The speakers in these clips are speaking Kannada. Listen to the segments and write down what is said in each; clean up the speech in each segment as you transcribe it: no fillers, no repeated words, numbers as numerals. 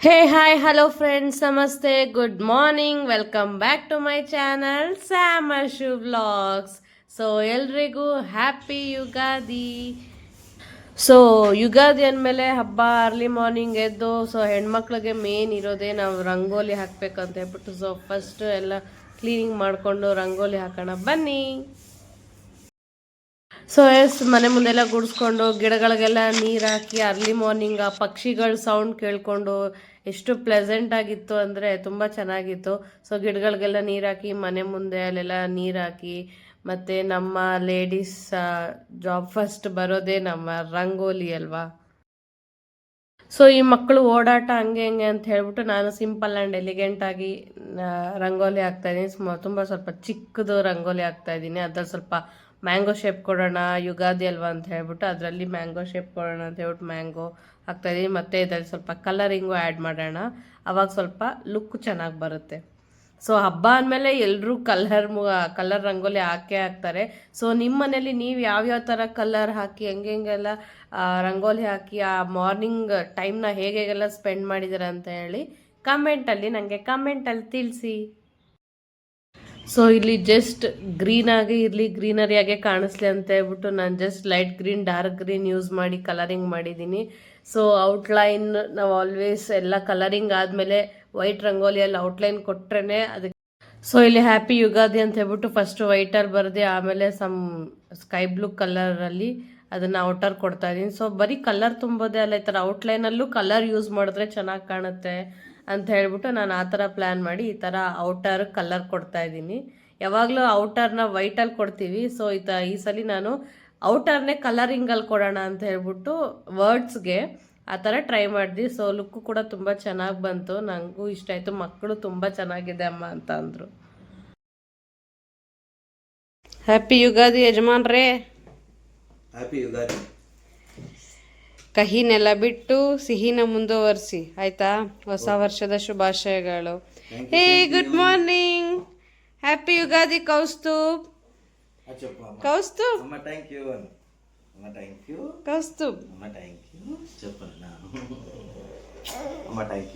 ಹೇ ಹಾಯ್ ಹಲೋ ಫ್ರೆಂಡ್ಸ್ ನಮಸ್ತೆ good morning welcome back to my channel Sam Ashu vlogs. So ಎಲ್ರಿಗೂ ಹ್ಯಾಪಿ ಯುಗಾದಿ. ಸೊ ಯುಗಾದಿ ಅಂದಮೇಲೆ ಹಬ್ಬ ಅರ್ಲಿ ಮಾರ್ನಿಂಗ್ ಎದ್ದು ಸೊ ಹೆಣ್ಮಕ್ಳಿಗೆ ಮೇನ್ ಇರೋದೇ ನಾವು ರಂಗೋಲಿ ಹಾಕ್ಬೇಕಂತ ಹೇಳ್ಬಿಟ್ಟು ಸೊ ಫಸ್ಟ್ ಎಲ್ಲ ಕ್ಲೀನಿಂಗ್ ಮಾಡಿಕೊಂಡು ರಂಗೋಲಿ ಹಾಕೋಣ ಬನ್ನಿ. ಸೊ ಮನೆ ಮುಂದೆಲ್ಲ ಗುಡಿಸ್ಕೊಂಡು ಗಿಡಗಳಿಗೆಲ್ಲ ನೀರು ಹಾಕಿ ಅರ್ಲಿ ಮಾರ್ನಿಂಗ್ ಆ ಪಕ್ಷಿಗಳ ಸೌಂಡ್ ಕೇಳಿಕೊಂಡು ಎಷ್ಟು ಪ್ಲೆಸೆಂಟ್ ಆಗಿತ್ತು ಅಂದರೆ ತುಂಬ ಚೆನ್ನಾಗಿತ್ತು. ಸೊ ಗಿಡಗಳಿಗೆಲ್ಲ ನೀರು ಹಾಕಿ ಮನೆ ಮುಂದೆ ಅಲ್ಲೆಲ್ಲ ನೀರು ಹಾಕಿ ಮತ್ತು ನಮ್ಮ ಲೇಡೀಸ್ ಜಾಬ್ ಫಸ್ಟ್ ಬರೋದೇ ನಮ್ಮ ರಂಗೋಲಿ ಅಲ್ವಾ. ಸೊ ಈ ಮಕ್ಕಳು ಓಡಾಟ ಹಂಗೆ ಹಿಂಗೆ ಅಂತ ಹೇಳ್ಬಿಟ್ಟು ನಾನು ಸಿಂಪಲ್ ಆ್ಯಂಡ್ ಎಲಿಗೆಂಟಾಗಿ ರಂಗೋಲಿ ಹಾಕ್ತಾಯಿದ್ದೀನಿ. ತುಂಬ ಸ್ವಲ್ಪ ಚಿಕ್ಕದು ರಂಗೋಲಿ ಹಾಕ್ತಾಯಿದ್ದೀನಿ. ಅದ್ರಲ್ಲಿ ಸ್ವಲ್ಪ ಮ್ಯಾಂಗೋ ಶೇಪ್ ಕೊಡೋಣ, ಯುಗಾದಿ ಅಲ್ವಾ ಅಂತ ಹೇಳ್ಬಿಟ್ಟು ಅದರಲ್ಲಿ ಮ್ಯಾಂಗೋ ಶೇಪ್ ಕೊಡೋಣ ಅಂತ ಹೇಳ್ಬಿಟ್ಟು ಮ್ಯಾಂಗೋ ಹಾಕ್ತಾಯಿದ್ದೀನಿ. ಮತ್ತು ಇದರಲ್ಲಿ ಸ್ವಲ್ಪ ಕಲರಿಂಗು ಆ್ಯಡ್ ಮಾಡೋಣ, ಅವಾಗ ಸ್ವಲ್ಪ ಲುಕ್ ಚೆನ್ನಾಗಿ ಬರುತ್ತೆ. ಸೊ ಹಬ್ಬ ಅಂದಮೇಲೆ ಎಲ್ಲರೂ ಕಲರ್ ರಂಗೋಲಿ ಹಾಕೇ ಹಾಕ್ತಾರೆ. ಸೊ ನಿಮ್ಮ ಮನೇಲಿ ನೀವು ಯಾವ್ಯಾವ ಥರ ಕಲರ್ ಹಾಕಿ ಹೆಂಗೆಲ್ಲ ರಂಗೋಲಿ ಹಾಕಿ ಆ ಮಾರ್ನಿಂಗ್ ಟೈಮ್ನ ಹೇಗೆಲ್ಲ ಸ್ಪೆಂಡ್ ಮಾಡಿದ್ದೀರ ಅಂತ ಹೇಳಿ ಕಮೆಂಟಲ್ಲಿ ನನಗೆ ಕಮೆಂಟಲ್ಲಿ ತಿಳಿಸಿ. ಸೊ ಇಲ್ಲಿ ಜಸ್ಟ್ ಗ್ರೀನಾಗಿ ಇರಲಿ, ಗ್ರೀನರಿಯಾಗೆ ಕಾಣಿಸ್ಲಿ ಅಂತ ಹೇಳ್ಬಿಟ್ಟು ನಾನು just light green dark green use ಮಾಡಿ ಕಲರಿಂಗ್ ಮಾಡಿದ್ದೀನಿ. ಸೊ ಔಟ್ಲೈನ್ ನಾವು ಆಲ್ವೇಸ್ ಎಲ್ಲ ಕಲರಿಂಗ್ ಆದಮೇಲೆ ವೈಟ್ ರಂಗೋಲಿಯಲ್ಲಿ ಔಟ್ಲೈನ್ ಕೊಟ್ರೇ ಅದಕ್ಕೆ. ಸೊ ಇಲ್ಲಿ ಹ್ಯಾಪಿ ಯುಗಾದಿ ಅಂತ ಹೇಳ್ಬಿಟ್ಟು ಫಸ್ಟ್ ವೈಟಲ್ಲಿ ಬರೆದೆ, ಆಮೇಲೆ ಸಮ್ ಸ್ಕೈ ಬ್ಲೂ ಕಲರಲ್ಲಿ ಅದನ್ನು ಔಟರ್ ಕೊಡ್ತಾ ಇದ್ದೀನಿ. ಸೊ ಬರೀ ಕಲರ್ ತುಂಬೋದೇ ಅಲ್ಲ, ಈ ಥರ ಔಟ್ಲೈನಲ್ಲೂ ಕಲರ್ ಯೂಸ್ ಮಾಡಿದ್ರೆ ಚೆನ್ನಾಗಿ ಕಾಣುತ್ತೆ ಅಂತ ಹೇಳ್ಬಿಟ್ಟು ನಾನು ಆ ಥರ ಪ್ಲ್ಯಾನ್ ಮಾಡಿ ಈ ಥರ ಔಟರ್ ಕಲರ್ ಕೊಡ್ತಾ ಇದ್ದೀನಿ. ಯಾವಾಗಲೂ ಔಟರ್ನ ವೈಟಲ್ಲಿ ಕೊಡ್ತೀವಿ. ಸೊ ಈ ಸಲ ನಾನು ಔಟರ್ನೇ ಕಲರಿಂಗಲ್ಲಿ ಕೊಡೋಣ ಅಂತ ಹೇಳ್ಬಿಟ್ಟು ವರ್ಡ್ಸ್ಗೆ ಆ ಥರ ಟ್ರೈ ಮಾಡಿದ್ವಿ. ಸೊ ಲುಕ್ಕು ಕೂಡ ತುಂಬ ಚೆನ್ನಾಗಿ ಬಂತು, ನನಗೂ ಇಷ್ಟ ಆಯಿತು. ಮಕ್ಕಳು ತುಂಬ ಚೆನ್ನಾಗಿದೆ ಅಮ್ಮ ಅಂತ ಅಂದರು. ಹ್ಯಾಪಿ ಯುಗಾದಿ ಯಜಮಾನ್ರೇ. ಹ್ಯಾಪಿ ಯುಗಾದಿ. ಕಹಿನೆಲ್ಲ ಬಿಟ್ಟು ಸಿಹಿನ ಮುಂದುವರಿಸಿ, ಆಯ್ತಾ? ಹೊಸ ವರ್ಷದ ಶುಭಾಶಯಗಳು. Hey good morning, happy Ugadi Kaustubh. Kaustubh Kaustubh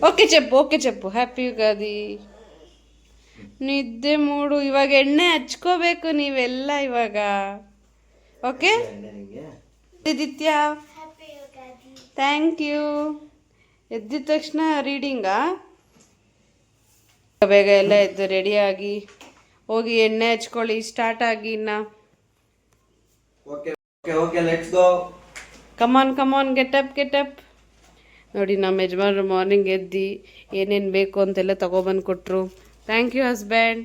okay చెప్పు ಹ್ಯಾಪಿ ಯುಗಾದಿ. ನಿದ್ದೆ ಮೂಡು, ಇವಾಗ ಎಣ್ಣೆ ಹಚ್ಕೋಬೇಕು ನೀವೆಲ್ಲ ಇವಾಗ. Okay Aditya, thank you. ಎದ್ದಿದ ತಕ್ಷಣ ರೀಡಿಂಗಾ? ಬೇಗ ಎಲ್ಲ ಎದ್ದು ರೆಡಿಯಾಗಿ ಹೋಗಿ ಎಣ್ಣೆ ಹಚ್ಕೊಳ್ಳಿ, ಸ್ಟಾರ್ಟ್ ಆಗಿ. ಇನ್ನು ಕಮಾನ್ ಗೆಟಪ್. ನೋಡಿ ನಮ್ಮ ಯಜಮಾನ್ರು ಮಾರ್ನಿಂಗ್ ಎದ್ದು ಏನೇನು ಬೇಕು ಅಂತೆಲ್ಲ ತಗೊಬಂದು ಕೊಟ್ಟರು. Thank you husband.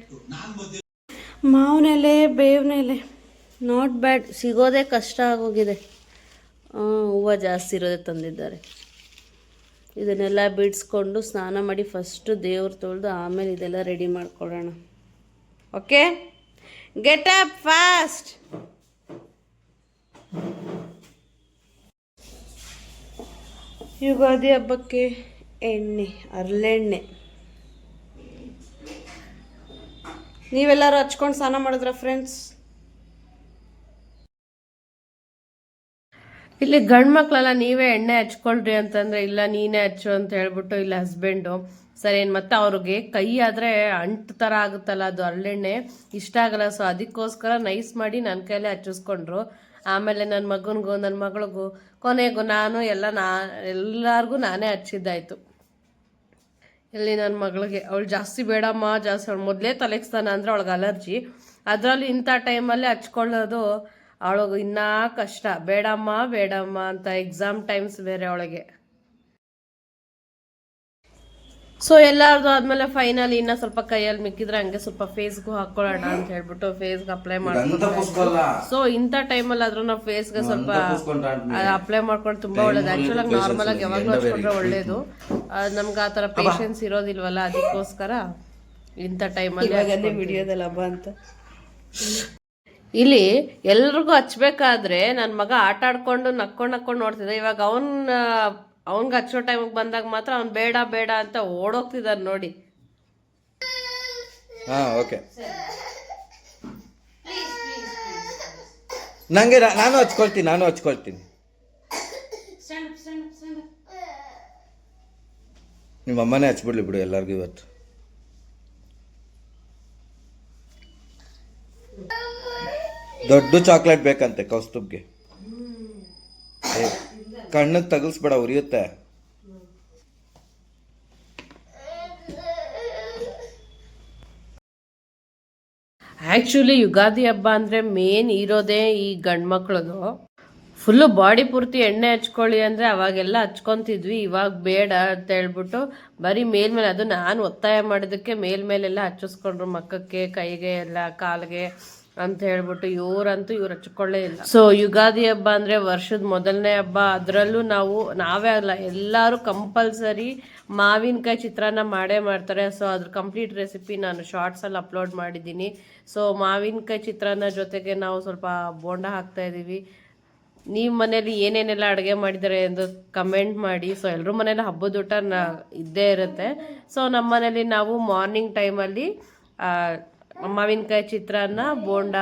ಮಾವಿನೆಲೆ, ಬೇವಿನೆಲೆ ನಾಟ್ ಬ್ಯಾಡ್, ಸಿಗೋದೇ ಕಷ್ಟ ಆಗೋಗಿದೆ. ಹೂವು ಜಾಸ್ತಿ ಇರೋದೇ ತಂದಿದ್ದಾರೆ. ಇದನ್ನೆಲ್ಲ ಬಿಡಿಸ್ಕೊಂಡು ಸ್ನಾನ ಮಾಡಿ ಫಸ್ಟು ದೇವ್ರು ತೊಳೆದು ಆಮೇಲೆ ಇದೆಲ್ಲ ರೆಡಿ ಮಾಡ್ಕೊಳ್ಳೋಣ. Okay, get up fast. Ugadi ಹಬ್ಬಕ್ಕೆ ಎಣ್ಣೆ, ಹರಳೆಣ್ಣೆ ನೀವೆಲ್ಲರೂ ಹಚ್ಕೊಂಡು ಸ್ನಾನ ಮಾಡಿದ್ರ ಫ್ರೆಂಡ್ಸ್? ಇಲ್ಲಿ ಗಂಡು ಮಕ್ಕಳೆಲ್ಲ ನೀವೇ ಎಣ್ಣೆ ಹಚ್ಕೊಳ್ರಿ ಅಂತಂದರೆ ಇಲ್ಲ ನೀನೇ ಹಚ್ಚು ಅಂತ ಹೇಳ್ಬಿಟ್ಟು ಇಲ್ಲ ಹಸ್ಬೆಂಡು ಸರಿ. ಮತ್ತು ಅವ್ರಿಗೆ ಕೈ ಆದರೆ ಅಂಟು ಥರ ಆಗುತ್ತಲ್ಲ, ಅದು ಹರಳೆಣ್ಣೆ ಇಷ್ಟ ಆಗಲ್ಲ. ಸೊ ಅದಕ್ಕೋಸ್ಕರ ನೈಸ್ ಮಾಡಿ ನನ್ನ ಕೈಲೇ ಹಚ್ಚಿಸ್ಕೊಂಡ್ರು. ಆಮೇಲೆ ನನ್ನ ಮಗನಿಗೂ ನನ್ನ ಮಗಳಿಗೂ ಕೊನೆಗೂ ನಾನು ಎಲ್ಲರಿಗೂ ನಾನೇ ಹಚ್ಚಿದ್ದಾಯಿತು. ಇಲ್ಲಿ ನನ್ನ ಮಗಳಿಗೆ, ಅವಳು ಜಾಸ್ತಿ ಬೇಡಮ್ಮ, ಜಾಸ್ತಿ ಅವಳು ಮೊದಲೇ ತಲೆಗೆ ಸ್ನಾನ ಅಂದರೆ ಅವಳಿಗೆ ಅಲರ್ಜಿ. ಅದರಲ್ಲಿ ಇಂಥ ಟೈಮಲ್ಲೇ ಹಚ್ಕೊಳ್ಳೋದು ಅವಳಿಗೆ ಇನ್ನೂ ಕಷ್ಟ. ಬೇಡಮ್ಮ ಅಂತ ಎಕ್ಸಾಮ್ ಟೈಮ್ಸ್ ಬೇರೆ ಅವಳಿಗೆ. ಸೊ ಎಲ್ಲಾರ್ದು ಆದಮೇಲೆ ಫೈನಲ್ ಇನ್ನೂ ಸ್ವಲ್ಪ ಕೈಯಲ್ಲಿ ಮಿಕ್ಕಿದ್ರೆ ಹಂಗೆ ಸ್ವಲ್ಪ ಫೇಸ್ಗೂ ಹಾಕ್ಕೊಳ್ಳೋಣ ಅಂತ ಹೇಳ್ಬಿಟ್ಟು ಫೇಸ್ಗೆ ಅಪ್ಲೈ ಮಾಡ್ಕೊಂಡು. ಸೊ ಇಂಥ ಟೈಮಲ್ಲಿ ಆದ್ರೂ ನಾವು ಫೇಸ್ಗೆ ಸ್ವಲ್ಪ ಅಪ್ಲೈ ಮಾಡ್ಕೊಂಡು ತುಂಬ ಒಳ್ಳೇದು. ಆ್ಯಕ್ಚುಲಾಗಿ ನಾರ್ಮಲಾಗಿ ಯಾವಾಗಲೂ ಹಚ್ಕೊಂಡ್ರೆ ಒಳ್ಳೇದು. ನಮ್ಗೆ ಆ ಥರ ಪೇಷನ್ಸ್ ಇರೋದಿಲ್ವಲ್ಲ, ಅದಕ್ಕೋಸ್ಕರ ಇಂಥ ಟೈಮಲ್ಲಿ ವಿಡಿಯೋದಲ್ಲಿ ಹಬ್ಬ ಅಂತ. ಇಲ್ಲಿ ಎಲ್ರಿಗೂ ಹಚ್ಬೇಕಾದ್ರೆ ನನ್ನ ಮಗ ಆಟ ಆಡ್ಕೊಂಡು ನಕ್ಕೊಂಡು ನೋಡ್ತಿದ್ದ. ಇವಾಗ ಅವ್ನಿಗೆ ಹಚ್ಚೋ ಟೈಮಿಗೆ ಬಂದಾಗ ಮಾತ್ರ ಅವ್ನು ಬೇಡ ಅಂತ ಓಡೋಗ್ತಿದ್ದಾನೆ ನೋಡಿ. ಓಕೆ, ನಂಗೆ ನಾನು ಹಚ್ಕೊಳ್ತೀನಿ. ನಿಮ್ಮ ಅಮ್ಮನೇ ಹಚ್ಬಿಡ್ಲಿ ಬಿಡು ಎಲ್ಲರಿಗೂ ಇವತ್ತು. ದೊಡ್ಡ ಚಾಕ್ಲೇಟ್ ಬೇಕಂತೆ ಕೌಸ್ತುಬ್ಗೆ. ಕಣ್ಣಿಗೆ ತಗಲ್ಸ್ಬೇಡ, ಉರಿಯುತ್ತೆ. ಆ್ಯಕ್ಚುಲಿ ಯುಗಾದಿ ಹಬ್ಬ ಅಂದರೆ ಮೇನ್ ಇರೋದೇ ಈ ಗಂಡು ಮಕ್ಳದು. ಫುಲ್ಲು ಬಾಡಿ ಪೂರ್ತಿ ಎಣ್ಣೆ ಹಚ್ಕೊಳ್ಳಿ ಅಂದರೆ ಅವಾಗೆಲ್ಲ ಹಚ್ಕೊತಿದ್ವಿ, ಇವಾಗ ಬೇಡ ಅಂತ ಹೇಳ್ಬಿಟ್ಟು ಬರೀ ಮೇಲ್ಮೇಲೆ, ಅದು ನಾನು ಒತ್ತಾಯ ಮಾಡಿದ್ದಕ್ಕೆ ಮೇಲ್ಮೇಲೆಲ್ಲ ಹಚ್ಚಿಸ್ಕೊಂಡ್ರು, ಮಕ್ಕಕ್ಕೆ, ಕೈಗೆ ಎಲ್ಲ, ಕಾಲಿಗೆ ಅಂತ ಹೇಳ್ಬಿಟ್ಟು. ಇವ್ರು ಹಚ್ಕೊಳ್ಳೇ ಇಲ್ಲ. ಸೊ ಯುಗಾದಿ ಹಬ್ಬ ಅಂದರೆ ವರ್ಷದ ಮೊದಲನೇ ಹಬ್ಬ. ಅದರಲ್ಲೂ ನಾವೇ ಅಲ್ಲ, ಎಲ್ಲರೂ ಕಂಪಲ್ಸರಿ ಮಾವಿನಕಾಯಿ ಚಿತ್ರಾನ್ನ ಮಾಡೇ ಮಾಡ್ತಾರೆ. ಸೊ ಅದ್ರ ಕಂಪ್ಲೀಟ್ ರೆಸಿಪಿ ನಾನು ಶಾರ್ಟ್ಸಲ್ಲಿ ಅಪ್ಲೋಡ್ ಮಾಡಿದ್ದೀನಿ. ಸೊ ಮಾವಿನಕಾಯಿ ಚಿತ್ರಾನ್ನ ಜೊತೆಗೆ ನಾವು ಸ್ವಲ್ಪ ಬೋಂಡ ಹಾಕ್ತಾ ಇದ್ದೀವಿ. ನೀವು ಮನೇಲಿ ಏನೇನೆಲ್ಲ ಅಡುಗೆ ಮಾಡಿದ್ದಾರೆ ಎಂದು ಕಮೆಂಟ್ ಮಾಡಿ. ಸೊ ಎಲ್ಲರೂ ಮನೇಲಿ ಹಬ್ಬದ ಊಟ ಇದ್ದೇ ಇರುತ್ತೆ. ಸೊ ನಮ್ಮ ಮನೇಲಿ ನಾವು ಮಾರ್ನಿಂಗ್ ಟೈಮಲ್ಲಿ ಮಾವಿನಕಾಯಿ ಚಿತ್ರಾನ್ನ, ಬೋಂಡ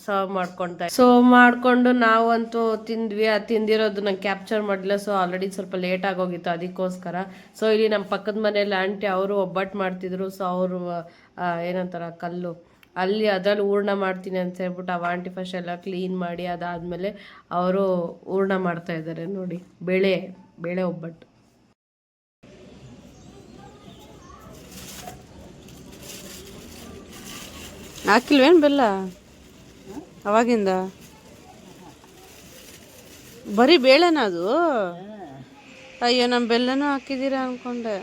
ಸರ್ವ್ ಮಾಡ್ಕೊತಾ. ಸೊ ಮಾಡಿಕೊಂಡು ನಾವಂತೂ ತಿಂದ್ವಿ. ಅದು ತಿಂದಿರೋದು ನಂಗೆ ಕ್ಯಾಪ್ಚರ್ ಮಾಡಲಿಲ್ಲ. ಸೊ ಆಲ್ರೆಡಿ ಸ್ವಲ್ಪ ಲೇಟ್ ಆಗೋಗಿತ್ತು, ಅದಕ್ಕೋಸ್ಕರ. ಸೊ ಇಲ್ಲಿ ನಮ್ಮ ಪಕ್ಕದ ಮನೇಲಿ ಆಂಟಿ ಅವರು ಒಬ್ಬಟ್ಟು ಮಾಡ್ತಿದ್ರು. ಸೊ ಅವರು ಏನಂತಾರ ಕಲ್ಲು, ಅಲ್ಲಿ ಅದರಲ್ಲಿ ಹೂರ್ಣ ಮಾಡ್ತೀನಿ ಅಂತ ಹೇಳ್ಬಿಟ್ಟು ಆ ಆಂಟಿ ಫಸ್ಟ್ ಎಲ್ಲ ಕ್ಲೀನ್ ಮಾಡಿ ಅದಾದಮೇಲೆ ಅವರು ಹೂರ್ಣ ಮಾಡ್ತಾ ಇದ್ದಾರೆ ನೋಡಿ. ಬೇಳೆ ಒಬ್ಬಟ್ಟು. ಹಾಕಿಲ್ವೇನು ಬೆಲ್ಲ ಅವಾಗಿಂದ? ಬರೀ ಬೇಳೆನ ಅದು? ಅಯ್ಯೋ, ನಮ್ಮ ಬೆಲ್ಲನೂ ಹಾಕಿದ್ದೀರಾ ಅನ್ಕೊಂಡೆ.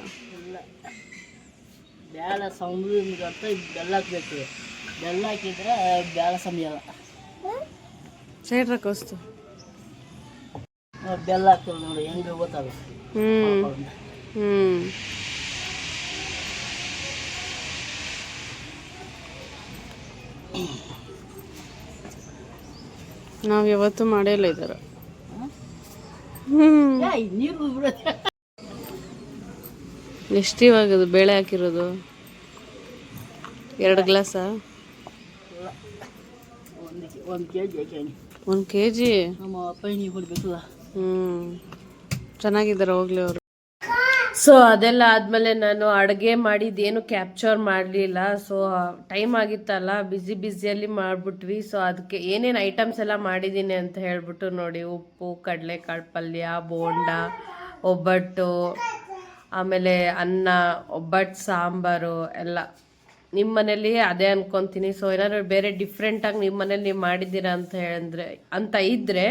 ಬೇಳೆ ಸಂಬಂಧ ಬೆಲ್ಲ ಹಾಕ್ಬೇಕು. ಬೆಲ್ಲ ಹಾಕಿದ್ರೆ ಬೇಳೆ ಸಮಯಲ್ಲ. ಸೈಡ್ ರಕೋಸ್ತು ಬೆಲ್ಲ ಹಾಕ್ತಾರೆ ನೋಡಿ, ಹೆಂಗೆ ಗೊತ್ತಾಗ. ನಾವು ಯಾವತ್ತೂ ಮಾಡೇ ಇಲ್ಲ ಇದ್ದಾರ. ನೀರು ಬಿಡುತ್ತೆ. ಎಷ್ಟು ಇವಾಗದು ಬೇಳೆ ಹಾಕಿರೋದು? 2 ಗ್ಲಾಸಾ? 1 kg ಹಾಕಿ. 1 kg? ನಮ್ಮ ಪೈನಿ ಕೊಡ್ಬೇಕು. ಚೆನ್ನಾಗಿದ್ದಾರೆ ಹೋಗ್ಲಿ ಅವರು. ಸೊ ಅದೆಲ್ಲ ಆದಮೇಲೆ ನಾನು ಅಡುಗೆ ಮಾಡಿದ್ದೇನು ಕ್ಯಾಪ್ಚರ್ ಮಾಡಲಿಲ್ಲ. ಸೊ ಟೈಮ್ ಆಗಿತ್ತಲ್ಲ, ಬ್ಯುಸಿಯಲ್ಲಿ ಮಾಡಿಬಿಟ್ವಿ. ಸೊ ಅದಕ್ಕೆ ಏನೇನು ಐಟಮ್ಸ್ ಎಲ್ಲ ಮಾಡಿದ್ದೀನಿ ಅಂತ ಹೇಳ್ಬಿಟ್ಟು ನೋಡಿ. ಉಪ್ಪು, ಕಡಲೆಕಾಳು ಪಲ್ಯ, ಬೋಂಡ, ಒಬ್ಬಟ್ಟು, ಆಮೇಲೆ ಅನ್ನ, ಒಬ್ಬಟ್ಟು, ಸಾಂಬಾರು ಎಲ್ಲ. ನಿಮ್ಮ ಮನೇಲಿ ಅದೇ ಅನ್ಕೊತೀನಿ. ಸೊ ಏನಾದ್ರು ಬೇರೆ ಡಿಫ್ರೆಂಟಾಗಿ ನಿಮ್ಮ ಮನೇಲಿ ನೀವು ಮಾಡಿದ್ದೀರಾ ಅಂತ ಇದ್ದರೆ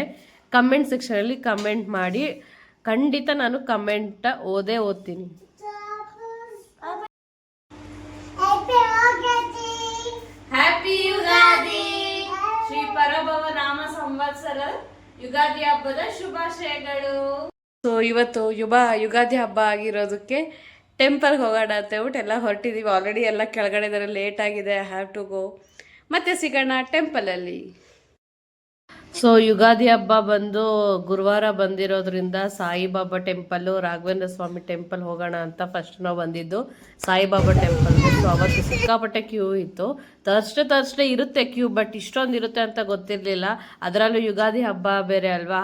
ಕಮೆಂಟ್ ಸೆಕ್ಷನಲ್ಲಿ ಕಮೆಂಟ್ ಮಾಡಿ. ಖಂಡಿತ ನಾನು ಕಮೆಂಟ್ ಓದ್ತೀನಿ. ಹ್ಯಾಪಿ ಯುಗಾದಿ, ಶ್ರೀ ಪರಭವ ನಾಮ ಸಂವತ್ಸರ ಯುಗಾದಿ ಹಬ್ಬದ ಶುಭಾಶಯಗಳು. ಸೊ ಇವತ್ತು ಯುಗಾದಿ ಹಬ್ಬ ಆಗಿರೋದಕ್ಕೆ ಟೆಂಪಲ್ಗೆ ಹೋಗೋಣ ಅಂತ ಹೇಳ್ಬಿಟ್ಟು ಎಲ್ಲ ಹೊರಟಿದ್ದೀವಿ. ಆಲ್ರೆಡಿ ಎಲ್ಲ ಕೆಳಗಡೆ ಇದ್ದಾರೆ, ಲೇಟ್ ಆಗಿದೆ. I have to go. ಮತ್ತೆ ಸಿಗೋಣ ಟೆಂಪಲಲ್ಲಿ. ಸೊ ಯುಗಾದಿ ಹಬ್ಬ ಬಂದು ಗುರುವಾರ ಬಂದಿರೋದ್ರಿಂದ ಸಾಯಿಬಾಬಾ ಟೆಂಪಲ್ಲು, ರಾಘವೇಂದ್ರ ಸ್ವಾಮಿ ಟೆಂಪಲ್ ಹೋಗೋಣ ಅಂತ ಫಸ್ಟ್ ನಾವು ಬಂದಿದ್ದು ಸಾಯಿಬಾಬಾ ಟೆಂಪಲ್ಗೆ. ಸೊ ಅವತ್ತು ಸಿಕ್ಕಾಪಟ್ಟೆ ಕ್ಯೂ ಇತ್ತು. ಥರ್ಸ್ಡೇ ಇರುತ್ತೆ ಕ್ಯೂ, ಬಟ್ ಇಷ್ಟೊಂದು ಇರುತ್ತೆ ಅಂತ ಗೊತ್ತಿರಲಿಲ್ಲ. ಅದರಲ್ಲೂ ಯುಗಾದಿ ಹಬ್ಬ ಬೇರೆ ಅಲ್ವಾ,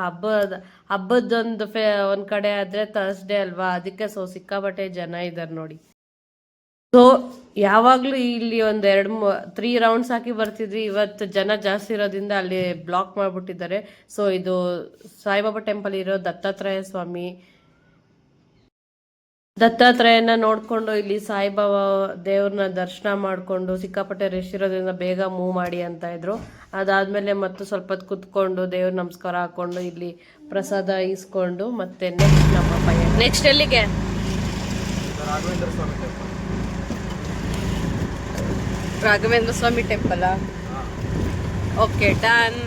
ಹಬ್ಬದೊಂದು ಒಂದು ಕಡೆ ಆದರೆ ಥರ್ಸ್ಡೇ ಅಲ್ವಾ, ಅದಕ್ಕೆ ಸೊ ಸಿಕ್ಕಾಪಟ್ಟೆ ಜನ ಇದ್ದಾರೆ ನೋಡಿ. ಸೊ ಯಾವಾಗಲೂ ಇಲ್ಲಿ ಒಂದು 3 ರೌಂಡ್ಸ್ ಹಾಕಿ ಬರ್ತಿದ್ವಿ. ಇವತ್ತು ಜನ ಜಾಸ್ತಿ ಇರೋದ್ರಿಂದ ಅಲ್ಲಿ ಬ್ಲಾಕ್ ಮಾಡಿಬಿಟ್ಟಿದ್ದಾರೆ. ಸೊ ಇದು ಸಾಯಿಬಾಬಾ ಟೆಂಪಲ್ ಇರೋ ದತ್ತಾತ್ರೇಯನ ನೋಡಿಕೊಂಡು ಇಲ್ಲಿ ಸಾಯಿಬಾಬಾ ದೇವ್ರನ್ನ ದರ್ಶನ ಮಾಡಿಕೊಂಡು, ಸಿಕ್ಕಾಪಟ್ಟೆ ರಶ್ ಇರೋದ್ರಿಂದ ಬೇಗ ಮೂವ್ ಮಾಡಿ ಅಂತ ಇದ್ರು. ಅದಾದಮೇಲೆ ಮತ್ತು ಸ್ವಲ್ಪ ಹೊತ್ತು ಕುತ್ಕೊಂಡು ದೇವ್ರ ನಮಸ್ಕಾರ ಹಾಕ್ಕೊಂಡು ಇಲ್ಲಿ ಪ್ರಸಾದ ಈಸ್ಕೊಂಡು ಮತ್ತೆ ನೆಕ್ಸ್ಟ್ ಎಲ್ಲಿಗೆ? Raghavendra Swami temple. Okay, done.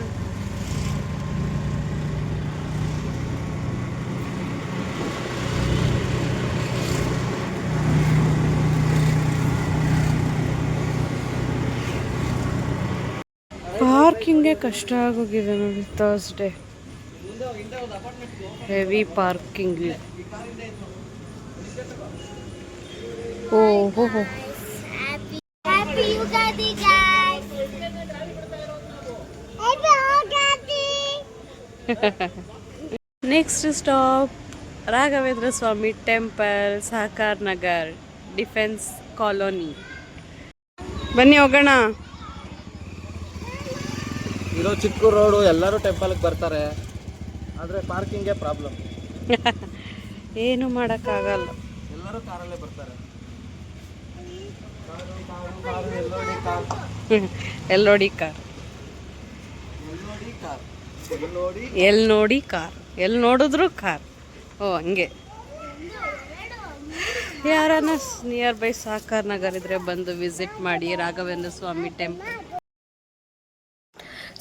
ಪಾರ್ಕಿಂಗ್ಗೆ ಕಷ್ಟ ಆಗೋಗಿದೆ ನೋಡಿ. Thursday heavy parking. ಓಹೋ, Happy Ugadi, guys! Happy Ugadi! Next stop Raghavendra Swami temple, Sahakara Nagar, defence colony. ಬನ್ನಿ ಹೋಗೋಣ. ಇರೋ ಚಿಕ್ಕ ರೋಡು ಎಲ್ಲರೂ ಟೆಂಪಲ್ಗೆ ಬರ್ತಾರೆ, ಆದರೆ ಪಾರ್ಕಿಂಗೇ ಪ್ರಾಬ್ಲಮ್. ಏನು ಮಾಡೋಕ್ಕಾಗಲ್ಲ. ಎಲ್ಲರೂ ಕಾರಲ್ಲೇ ಬರ್ತಾರೆ. ಎಲ್ಲೋಡಿ ಕಾರ್, ಎಲ್ಲಿ ನೋಡಿ ಕಾರ್, ಎಲ್ಲಿ ನೋಡಿದ್ರು ಕಾರ್. ಓ ಹಂಗೆ. ಯಾರನ್ನ ನಿಯರ್ ಬೈ ಸಹಕಾರ ನಗರ್ ಇದ್ರೆ ಬಂದು ವಿಸಿಟ್ ಮಾಡಿ ರಾಘವೇಂದ್ರ ಸ್ವಾಮಿ ಟೆಂಪಲ್.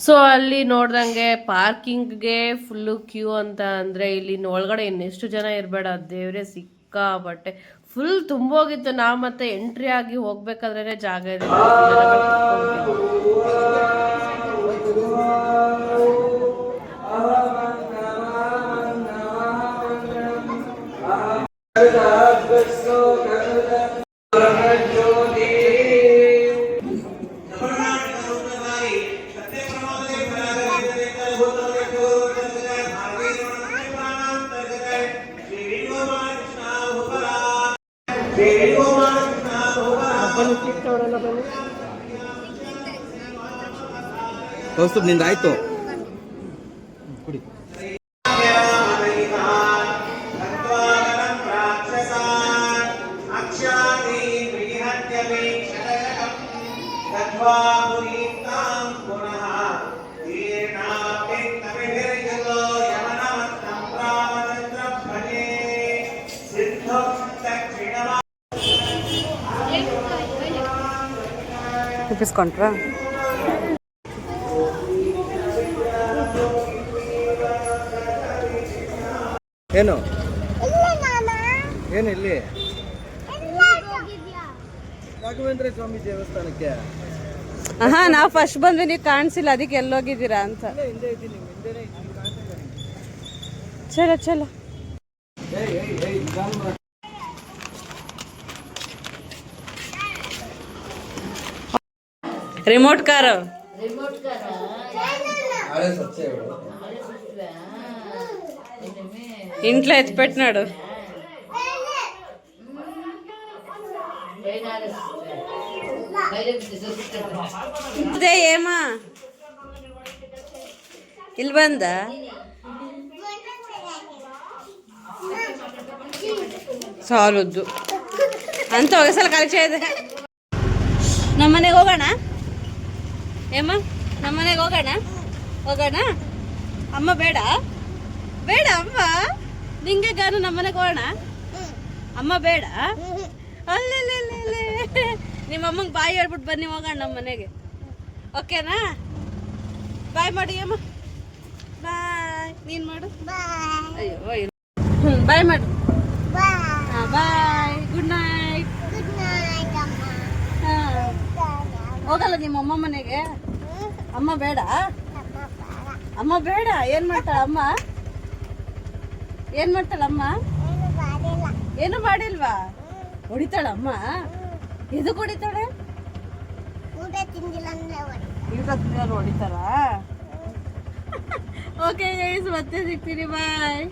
ಸೊ ಅಲ್ಲಿ ನೋಡ್ದಂಗೆ ಪಾರ್ಕಿಂಗ್ಗೆ ಫುಲ್ಲು ಕ್ಯೂ ಅಂತ ಅಂದರೆ ಇಲ್ಲಿ ಒಳಗಡೆ ಇನ್ನೆಷ್ಟು ಜನ ಇರಬೇಡ, ದೇವರೇ ಸಿಕ್ಕಾಪಟ್ಟೆ ಫುಲ್ ತುಂಬೋಗಿತ್ತು. ನಾವು ಮತ್ತೆ ಎಂಟ್ರಿ ಆಗಿ ಹೋಗ್ಬೇಕಾದ್ರೆ ಜಾಗ ಇದೆ. ಕೌಸ್ತುಭ್ ನಿಂದಾಯ್ತು. ಕುಡಿ. ಒಪ್ಪಿಸ್ಕೊಂಡ್ರಾ? ಏನು ಏನು ಇಲ್ಲಿ ರಾಘವೇಂದ್ರ ಸ್ವಾಮಿ ದೇವಸ್ಥಾನಕ್ಕೆ ಹಾ, ನಾವು ಫಸ್ಟ್ ಬಂದ್ರೆ ನೀವು ಕಾಣಿಸಿಲ್ಲ, ಅದಕ್ಕೆ ಎಲ್ಲೋಗಿದ್ದೀರಾ ಅಂತ. ಹಿಂದೆ ಇದ್ದೀನಿ, ಹಿಂದೆನೇ ಇದ್ದೀನಿ, ಕಾಣ್ತಾ ಇದ್ದೀನಿ. ಚಲೋ ಚಲೋ. ರಿಮೋಟ್ ಕಾರ್ ఇంట్లో ఎత్తి పెట్టినాడు. అదే ఏమా ಇಲ್ಲಿ ಬಂದ ಸಾಲದ್ದು ಅಂತ ಹೋಗಸಲ ಕಲೆಕ್ಷನ್ ಇದೆ. ನಮ್ಮನೆಗೆ ಹೋಗೋಣ ಏಮ್ಮ, ನಮ್ಮನೆಗೆ ಹೋಗೋಣ. ಹೋಗೋಣ ಅಮ್ಮ? ಬೇಡ ಬೇಡ ಅಮ್ಮ, ನಿಂಗೆ ಗಾನು ನಮ್ಮನೆಗೆ ಹೋಗೋಣ. ಅಮ್ಮ ಬೇಡ. ಅಲ್ಲೇ ನಿಮ್ಮ ಅಮ್ಮಂಗೆ ಬಾಯಿ ಹೇಳ್ಬಿಟ್ಟು ಬನ್ನಿ, ಹೋಗೋಣ ನಮ್ಮ ಮನೆಗೆ. ಓಕೆನಾ? ಬಾಯ್ ಮಾಡಿ ಅಮ್ಮ. ಬಾಯ್. ನೀನು ಮಾಡು. ಅಯ್ಯೋ ಬಾಯ್ ಮಾಡು. ಹಾಂ ಬಾಯ್. Good night. ಹಾಂ, ಹೋಗಲ್ಲ ನಿಮ್ಮ ಅಮ್ಮ ಮನೆಗೆ? ಅಮ್ಮ ಬೇಡ? ಅಮ್ಮ ಬೇಡ. ಏನು ಮಾಡ್ತಾಳ ಅಮ್ಮ? ಏನು ಮಾಡ್ತಾಳಮ್ಮ? ಏನು ಮಾಡಿಲ್ವಾ? ಹೊಡಿತಾಳ ಅಮ್ಮ? ಎದಕ್ಕೆ ಹೊಡಿತಾಳೆ? ಊಟ ತಿಂದಿಲ್ಲ ಹೊಡಿತಾರ? ಓಕೆ ಗೈಸ್, ಮತ್ತೆ ಸಿಗ್ತೀನಿ. ಬಾಯ್.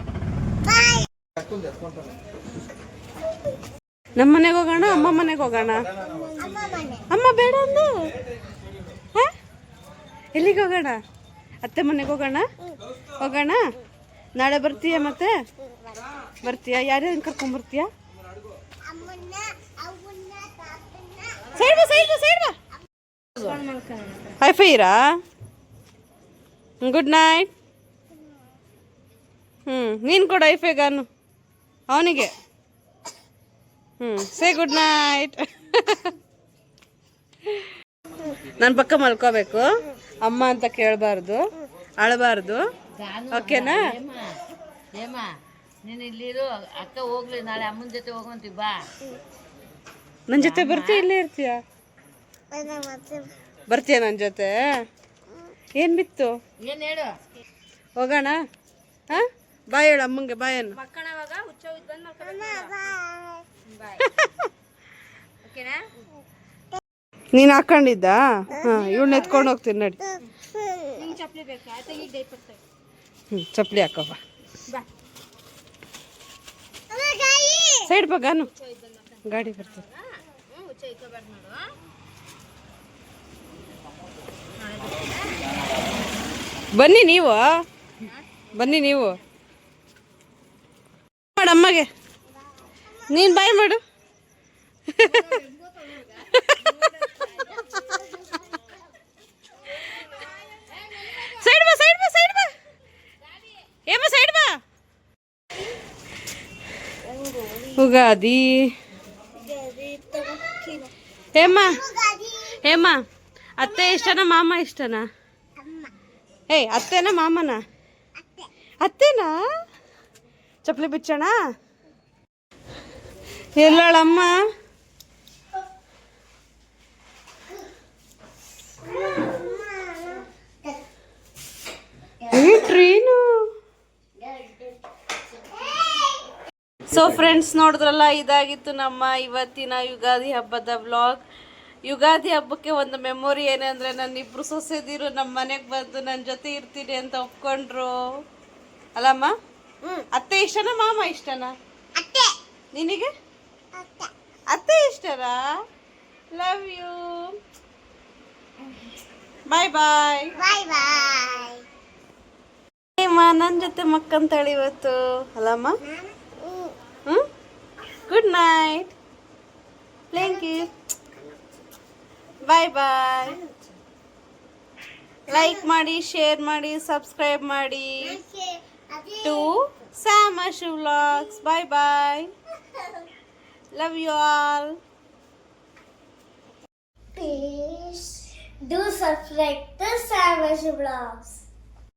ನಮ್ಮ ಮನೆಗೆ ಹೋಗೋಣ, ಅಮ್ಮ ಮನೆಗೆ ಹೋಗೋಣ? ಅಮ್ಮ ಬೇಡ ಅಂದು. ಎಲ್ಲಿಗೆ ಹೋಗೋಣ? ಅತ್ತೆ ಮನೆಗೆ ಹೋಗೋಣ? ಹೋಗೋಣ. ನಾಳೆ ಬರ್ತೀಯ? ಮತ್ತೆ ಬರ್ತೀಯಾ? ಯಾರ್ಯಾರು ಕರ್ಕೊಂಡ್ಬರ್ತೀಯ? ಸೈಡ್ ಬಾ, ಸೈಡ್ ಬಾ, ಸೈಡ್ ಬಾ. ಹೈಫೈ ಇರಾ? Good night. ನೀನು ಕೊಡು ಹೈಫೈ ಗಾನು ಅವನಿಗೆ. ಸೇ ಗುಡ್ ನೈಟ್. ನನ್ನ ಪಕ್ಕ ಮಲ್ಕೋಬೇಕು, ಅಮ್ಮ ಅಂತ ಕೇಳಬಾರ್ದು, ಅಳಬಾರ್ದು. ಓಕೆನಾ? ನೀನು ಇಲ್ಲಿರು, ಅಕ್ಕ ಹೋಗ್ಲಿ, ನಾಳೆ ಅಮ್ಮನ ಜೊತೆ ಹೋಗಂತೀವಿ. ಬಾ, ನನ್ನ ಜೊತೆ ಬರ್ತೀಯ? ಇಲ್ಲೇ ಇರ್ತೀಯ? ಬರ್ತೀಯ ನನ್ನ ಜೊತೆ? ಏನು ಬಿತ್ತು? ಏನು ಹೇಳು? ಹೋಗೋಣ. ಹಾಂ, ಬಾಯ್ ಹೇಳು ಅಮ್ಮಂಗೆ. ಬಾಯನ್ನು ನೀನು ಹಾಕೊಂಡಿದ್ದ? ಹಾಂ, ಇವಳನ್ನ ಎತ್ಕೊಂಡು ಹೋಗ್ತೀನಿ ನೋಡಿ. ಚಪ್ಪಲಿ ಹಾಕಪ್ಪ. ಸೈಡ್ ಬಗಾನು ಗಾಡಿ ಬರ್ತದೆ. ಬನ್ನಿ ನೀವು ಮಾಡು ಅಮ್ಮಗೆ, ನೀನು ಬಾಯ್ ಮಾಡು. ಸೈಡ್ ಬಾ ಏಮ್ಮ ಸೈಡ್ ಬಾ. ಉಗಾದಿ ಹೇಮ ಅತ್ತೆ ಇಷ್ಟನಾ ಮಾಮ ಇಷ್ಟನಾ? ಏಯ್ ಅತ್ತೆನಾ ಮಾಮನ? ಅತ್ತೆನಾ? ಚಪ್ಪಲಿ ಬಿಚ್ಚೋಣ. ಎಲ್ಲಾಳಮ್ಮ? ಟ್ರೈನು. ಸೊ ಫ್ರೆಂಡ್ಸ್, ನೋಡಿದ್ರಲ್ಲ, ಇದಾಗಿತ್ತು ನಮ್ಮ ಇವತ್ತಿನ ಯುಗಾದಿ ಹಬ್ಬದ ವ್ಲಾಗ್. ಯುಗಾದಿ ಹಬ್ಬಕ್ಕೆ ಒಂದು ಮೆಮೊರಿ ಏನಂದರೆ, ನನ್ನಿಬ್ರು ಸೊಸೆದಿರು ನಮ್ಮ ಮನೆಗೆ ಬಂದು ನನ್ನ ಜೊತೆ ಇರ್ತೀನಿ ಅಂತ ಒಪ್ಕೊಂಡ್ರು ಅಲ್ಲಮ್ಮ. ಅತ್ತೆ ಇಷ್ಟನಾ ಮಾಮ ಇಷ್ಟನಾ? ನಿನಗೆ ಅತ್ತೆ ಇಷ್ಟನಾ? Love you. Bye bye. ನನ್ನ ಜೊತೆ ಮಕ್ಕಂತಾಳೆ ಇವತ್ತು ಅಲ್ಲಮ್ಮ. Good night. Thank you. Bye bye. Like ಮಾಡಿ, ಶೇರ್ ಮಾಡಿ, ಸಬ್ಸ್ಕ್ರೈಬ್ ಮಾಡಿ to Sam Ashu Vlogs. Bye bye. Love you all. Please do subscribe to Sam Ashu Vlogs.